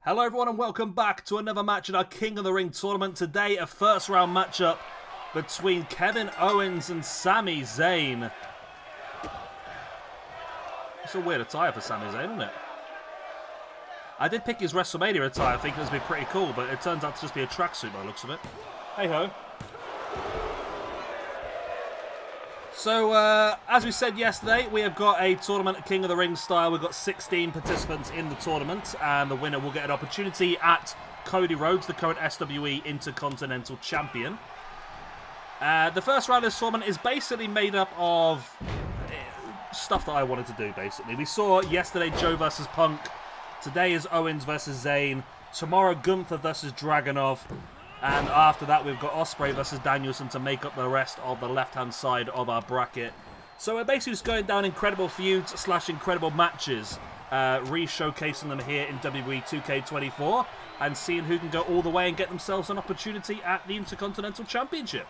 Hello everyone and welcome back to another match in our King of the Ring tournament. Today a first round matchup between Kevin Owens and Sami Zayn. It's a weird attire for Sami Zayn, isn't it? I did pick his WrestleMania attire thinking it was going to be pretty cool, but it turns out to just be a tracksuit by the looks of it. Hey ho. So, as we said yesterday, we have got a tournament at King of the Ring style. We've got 16 participants in the tournament, and the winner will get an opportunity at Cody Rhodes, the current SWE Intercontinental Champion. The first round of this tournament is basically made up of stuff that I wanted to do, basically. We saw yesterday Joe versus Punk. Today is Owens versus Zayn. Tomorrow, Gunther versus Dragunov. And after that, we've got Ospreay versus Danielson to make up the rest of the left-hand side of our bracket. So we're basically just going down incredible feuds / incredible matches, re-showcasing them here in WWE 2K24 and seeing who can go all the way and get themselves an opportunity at the Intercontinental Championship.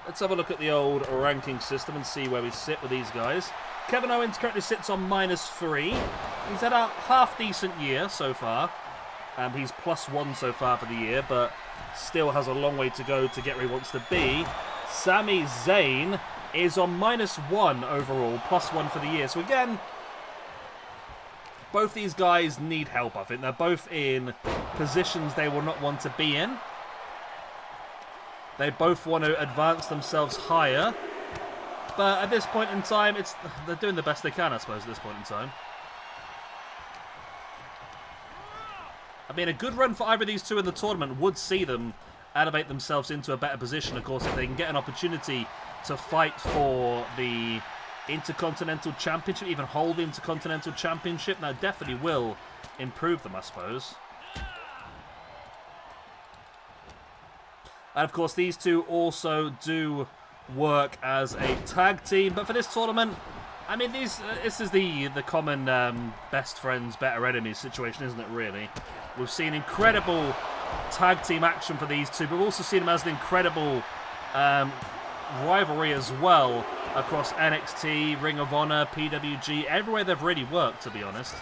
Let's have a look at the old ranking system and see where we sit with these guys. Kevin Owens currently sits on -3. He's had a half-decent year so far. He's +1 so far for the year, but still has a long way to go to get where he wants to be. Sami Zayn is on -1 overall, +1 for the year. So again, both these guys need help, I think. They're both in positions they will not want to be in. They both want to advance themselves higher. But at this point in time, they're doing the best they can, I suppose, at this point in time. I mean, a good run for either of these two in the tournament would see them elevate themselves into a better position. Of course, if they can get an opportunity to fight for the Intercontinental Championship, even hold the Intercontinental Championship, that definitely will improve them, I suppose. And of course, these two also do work as a tag team. But for this tournament, I mean, this is the common best friends, better enemies situation, isn't it, really? We've seen incredible tag team action for these two, but we've also seen them as an incredible rivalry as well across NXT, Ring of Honor, PWG, everywhere they've really worked, to be honest.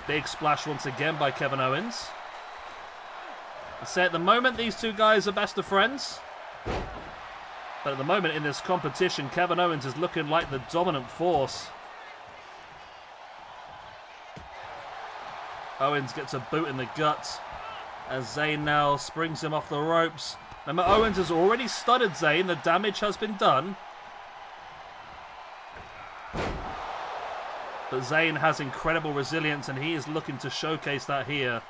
Big splash once again by Kevin Owens. I say at the moment, these two guys are best of friends. But at the moment in this competition, Kevin Owens is looking like the dominant force. Owens gets a boot in the gut as Zayn now springs him off the ropes. Remember, Owens has already stunned Zayn. The damage has been done. But Zayn has incredible resilience and he is looking to showcase that here.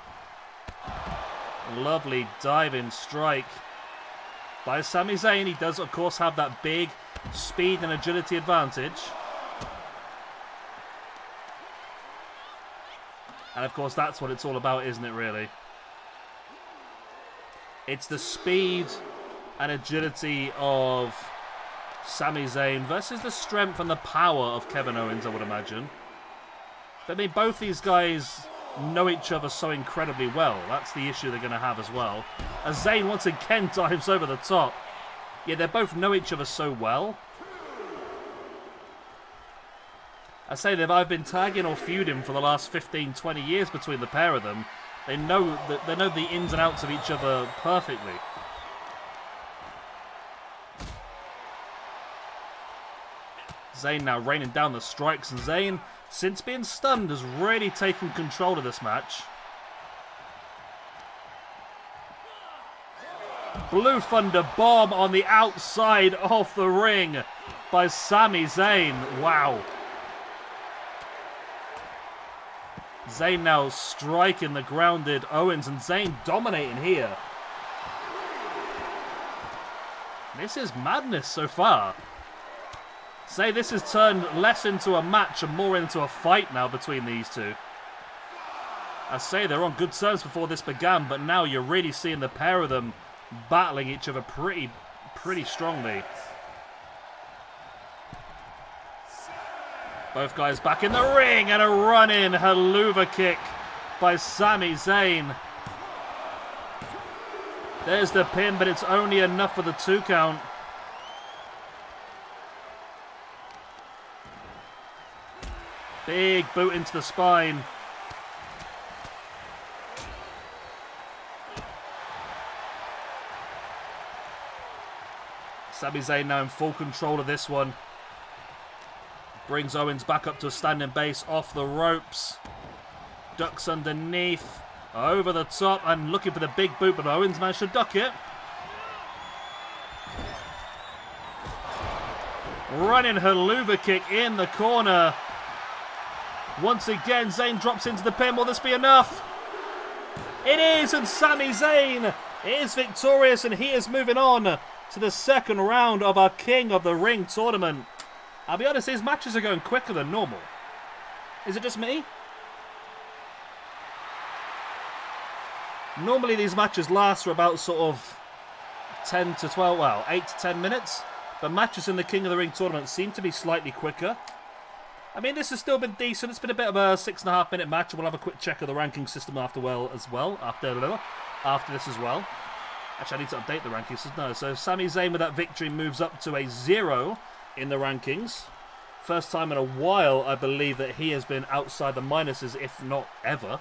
Lovely diving strike by Sami Zayn. He does, of course, have that big speed and agility advantage. And, of course, that's what it's all about, isn't it, really? It's the speed and agility of Sami Zayn versus the strength and the power of Kevin Owens, I would imagine. But, I mean, both these guys know each other so incredibly well. That's the issue they're going to have as well. As Zayn once again dives over the top. Yeah, they both know each other so well. I say they've either been tagging or feuding for the last 15, 20 years between the pair of them. They know the ins and outs of each other perfectly. Zayn now raining down the strikes, and Zayn, since being stunned, has really taken control of this match. Blue Thunder Bomb on the outside of the ring by Sami Zayn. Wow. Zayn now striking the grounded Owens, and Zayn dominating here. This is madness so far. Say this has turned less into a match and more into a fight now between these two. I say they're on good terms before this began, but now you're really seeing the pair of them battling each other pretty strongly. Both guys back in the ring, and a run-in haluva kick by Sami Zayn. There's the pin, but it's only enough for the 2 count. Big boot into the spine. Sami Zayn now in full control of this one. Brings Owens back up to a standing base off the ropes. Ducks underneath. Over the top and looking for the big boot, but Owens managed to duck it. Running haluva kick in the corner. Once again, Zayn drops into the pin. Will this be enough? It is, and Sami Zayn is victorious, and he is moving on to the second round of our King of the Ring tournament. I'll be honest, his matches are going quicker than normal. Is it just me? Normally these matches last for about sort of 10 to 12, well, 8 to 10 minutes. But matches in the King of the Ring tournament seem to be slightly quicker. I mean, this has still been decent. It's been a bit of a 6.5 minute match. We'll have a quick check of the ranking system after this as well. Actually, I need to update the rankings system. No, so Sami Zayn with that victory moves up to a 0 in the rankings. First time in a while, I believe, that he has been outside the minuses, if not ever.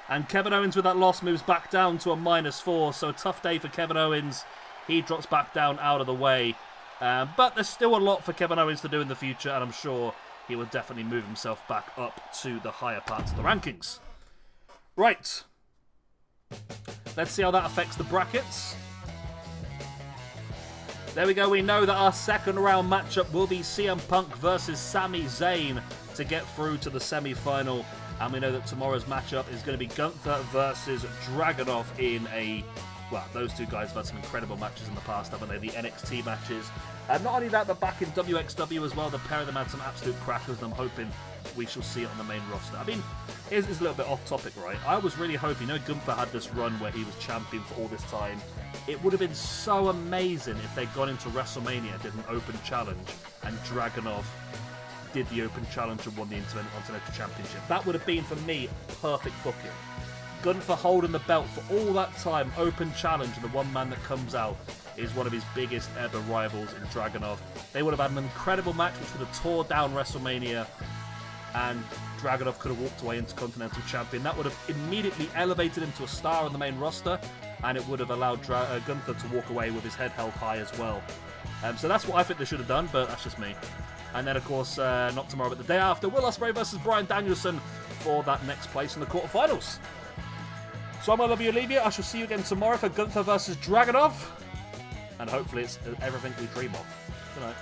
And Kevin Owens with that loss moves back down to a -4. So a tough day for Kevin Owens. He drops back down out of the way. But there's still a lot for Kevin Owens to do in the future, and I'm sure he will definitely move himself back up to the higher parts of the rankings. Right. Let's see how that affects the brackets. There we go. We know that our second round matchup will be CM Punk versus Sami Zayn to get through to the semi-final. And we know that tomorrow's matchup is going to be Gunther versus Dragunov in a... Well, those two guys have had some incredible matches in the past, haven't they? The NXT matches. And not only that, but back in WXW as well. The pair of them had some absolute crackers, and I'm hoping we shall see it on the main roster. I mean, it's a little bit off topic, right? I was really hoping, Gunther had this run where he was champion for all this time. It would have been so amazing if they'd gone into WrestleMania, did an open challenge, and Dragunov did the open challenge and won the Intercontinental Championship. That would have been, for me, perfect booking. Gunther holding the belt for all that time, open challenge, and the one man that comes out is one of his biggest ever rivals in Dragunov. They would have had an incredible match which would have tore down WrestleMania, and Dragunov could have walked away Intercontinental Champion. That would have immediately elevated him to a star on the main roster, and it would have allowed Gunther to walk away with his head held high as well. So that's what I think they should have done, but that's just me. And then, of course, not tomorrow, but the day after, Will Ospreay versus Bryan Danielson for that next place in the quarterfinals. So I'm going to love you, leave you. I shall see you again tomorrow for Gunther versus Dragunov. And hopefully it's everything we dream of. Good night.